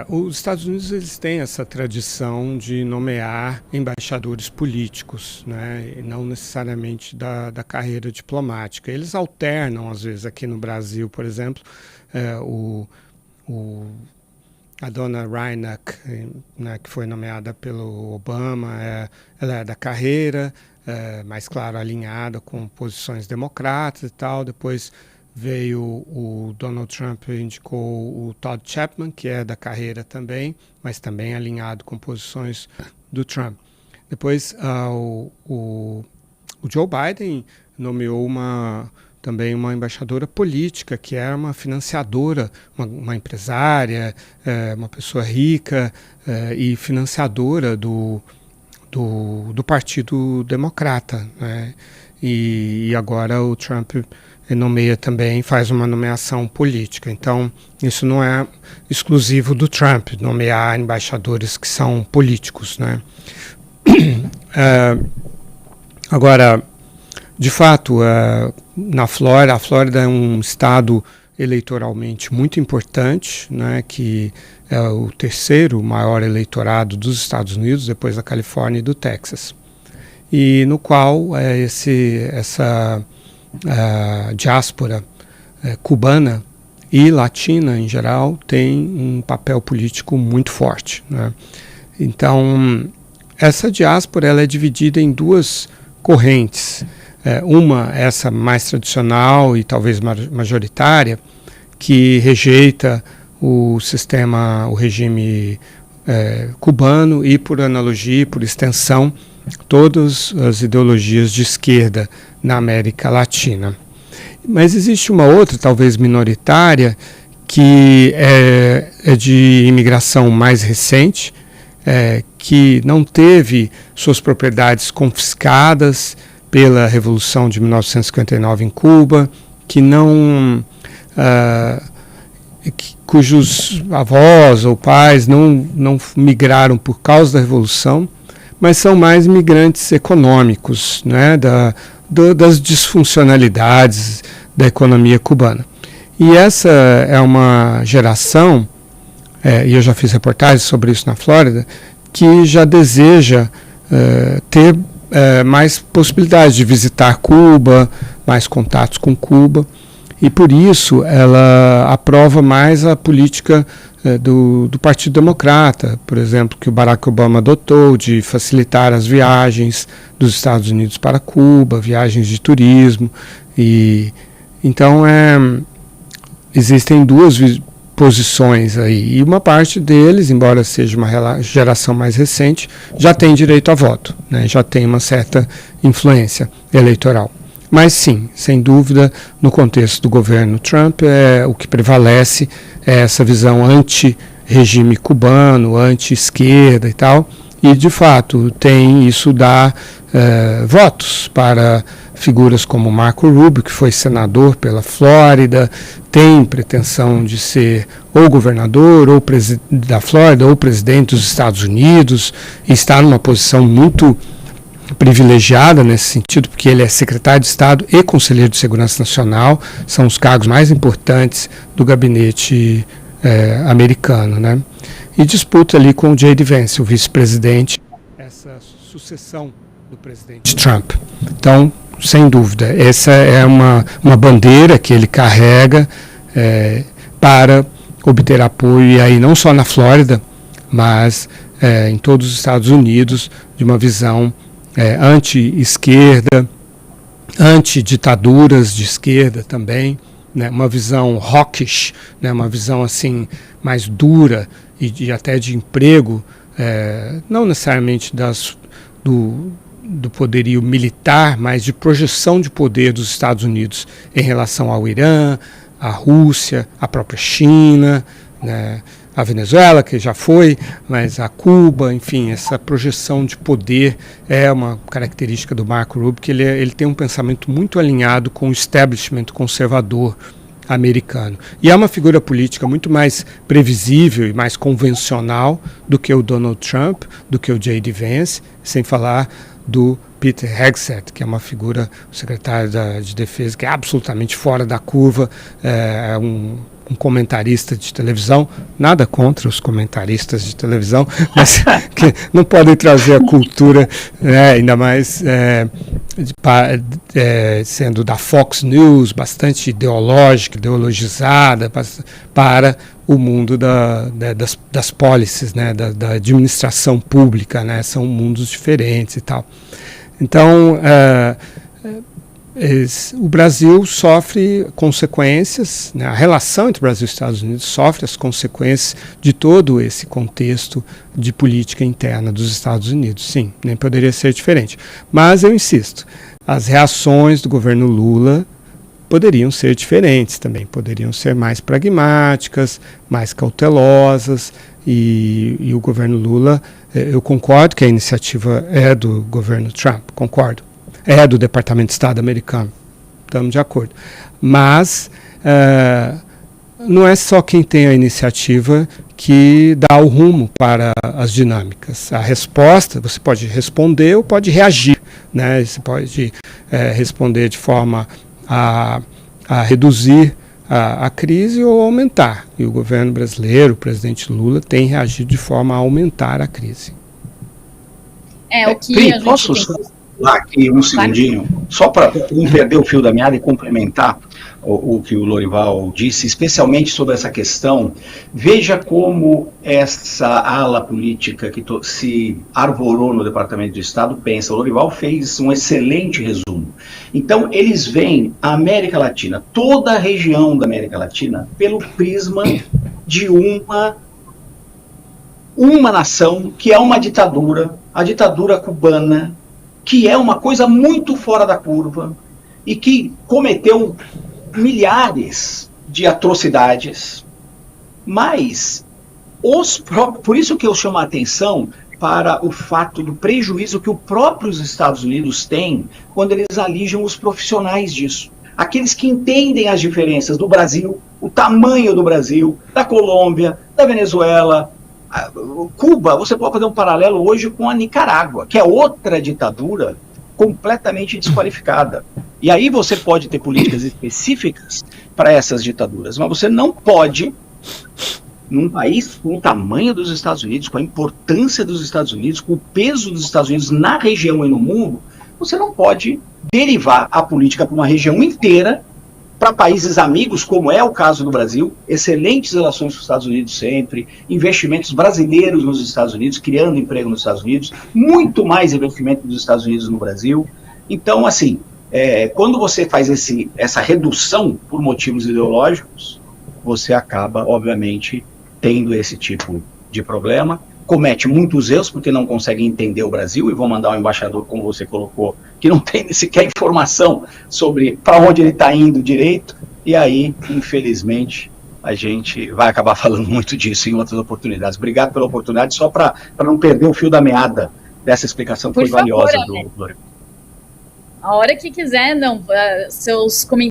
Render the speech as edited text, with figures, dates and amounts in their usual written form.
Os Estados Unidos eles têm essa tradição de nomear embaixadores políticos, né, e não necessariamente da carreira diplomática. Eles alternam, às vezes, aqui no Brasil, por exemplo, é, o, o- a dona Reinach, né, que foi nomeada pelo Obama, ela é da carreira, mais claro, alinhada com posições democratas e tal. Depois veio o Donald Trump indicou o Todd Chapman, que é da carreira também, mas também alinhado com posições do Trump. Depois o Joe Biden nomeou também uma embaixadora política, que era uma financiadora, uma empresária, uma pessoa rica e financiadora do Partido Democrata, né? E agora o Trump nomeia também, faz uma nomeação política. Então, isso não é exclusivo do Trump, nomear embaixadores que são políticos, né? Agora, de fato, na Flórida, a Flórida é um estado eleitoralmente muito importante, né, que é o terceiro maior eleitorado dos Estados Unidos, depois da Califórnia e do Texas, e no qual essa diáspora cubana e latina em geral tem um papel político muito forte, né? Então, essa diáspora ela é dividida em duas correntes. Uma, essa mais tradicional e talvez majoritária, que rejeita o regime cubano e, por analogia, por extensão, todas as ideologias de esquerda na América Latina. Mas existe uma outra, talvez minoritária, que é de imigração mais recente, que não teve suas propriedades confiscadas pela Revolução de 1959 em Cuba, cujos avós ou pais não migraram por causa da Revolução, mas são mais migrantes econômicos, né, das disfuncionalidades da economia cubana. E essa é uma geração, e eu já fiz reportagens sobre isso na Flórida, que já deseja ter mais possibilidades de visitar Cuba, mais contatos com Cuba, e por isso ela aprova mais a política do Partido Democrata, por exemplo, que o Barack Obama adotou, de facilitar as viagens dos Estados Unidos para Cuba, viagens de turismo. E então existem duas posições aí, e uma parte deles, embora seja uma geração mais recente, já tem direito a voto, né? Já tem uma certa influência eleitoral. Mas sim, sem dúvida, no contexto do governo Trump, o que prevalece é essa visão anti-regime cubano, anti-esquerda e tal, e de fato isso dá votos para figuras como Marco Rubio, que foi senador pela Flórida, tem pretensão de ser ou governador ou da Flórida ou presidente dos Estados Unidos, e está numa posição muito privilegiada nesse sentido, porque ele é secretário de Estado e conselheiro de Segurança Nacional, são os cargos mais importantes do gabinete americano, né? E disputa ali com o J.D. Vance, o vice-presidente, essa sucessão do presidente Trump. Então, sem dúvida, essa é uma bandeira que ele carrega para obter apoio, e aí não só na Flórida, mas em todos os Estados Unidos, de uma visão anti-esquerda, anti-ditaduras de esquerda também, né, uma visão hawkish, né, uma visão assim mais dura e até de emprego, não necessariamente do poderio militar, mas de projeção de poder dos Estados Unidos em relação ao Irã, à Rússia, à própria China, né, a Venezuela, que já foi, mas a Cuba, enfim, essa projeção de poder é uma característica do Marco Rubio, que ele tem um pensamento muito alinhado com o establishment conservador americano. E é uma figura política muito mais previsível e mais convencional do que o Donald Trump, do que o J.D. Vance, sem falar do Peter Hegseth, que é uma figura, o secretário de Defesa, que é absolutamente fora da curva, um comentarista de televisão, nada contra os comentaristas de televisão, mas que não podem trazer a cultura, né, ainda mais sendo da Fox News, bastante ideológica, ideologizada, para o mundo das policies, né, da administração pública, né, são mundos diferentes e tal. Então, o Brasil sofre consequências, né, a relação entre o Brasil e os Estados Unidos sofre as consequências de todo esse contexto de política interna dos Estados Unidos. Sim, nem poderia ser diferente. Mas eu insisto, as reações do governo Lula poderiam ser diferentes também, poderiam ser mais pragmáticas, mais cautelosas, e o governo Lula, eu concordo que a iniciativa é do governo Trump, concordo. É do Departamento de Estado americano, estamos de acordo. Mas não é só quem tem a iniciativa que dá o rumo para as dinâmicas. A resposta, você pode responder ou pode reagir, né? Você pode responder de forma a reduzir a crise ou aumentar. E o governo brasileiro, o presidente Lula, tem reagido de forma a aumentar a crise. O que a gente posso lá aqui um segundinho, só para não perder o fio da meada e complementar o que o Lorival disse, especialmente sobre essa questão. Veja como essa ala política que se arvorou no Departamento de Estado pensa. O Lorival fez um excelente resumo. Então, eles veem a América Latina, toda a região da América Latina, pelo prisma de uma nação que é uma ditadura, a ditadura cubana, que é uma coisa muito fora da curva e que cometeu milhares de atrocidades, mas por isso que eu chamo a atenção para o fato do prejuízo que os próprios Estados Unidos têm quando eles alijam os profissionais disso. Aqueles que entendem as diferenças do Brasil, o tamanho do Brasil, da Colômbia, da Venezuela, Cuba. Você pode fazer um paralelo hoje com a Nicarágua, que é outra ditadura completamente desqualificada. E aí você pode ter políticas específicas para essas ditaduras, mas você não pode, num país com o tamanho dos Estados Unidos, com a importância dos Estados Unidos, com o peso dos Estados Unidos na região e no mundo, você não pode derivar a política para uma região inteira, para países amigos, como é o caso do Brasil, excelentes relações com os Estados Unidos sempre, investimentos brasileiros nos Estados Unidos, criando emprego nos Estados Unidos, muito mais investimento dos Estados Unidos no Brasil. Então, assim, quando você faz essa redução por motivos ideológicos, você acaba, obviamente, tendo esse tipo de problema, comete muitos erros porque não consegue entender o Brasil, e vão mandar um embaixador, como você colocou, que não tem sequer informação sobre para onde ele está indo direito, e aí, infelizmente, a gente vai acabar falando muito disso em outras oportunidades. Obrigado pela oportunidade, só para não perder o fio da meada dessa explicação que foi valiosa do Lorival. A hora que quiser, seus comentários.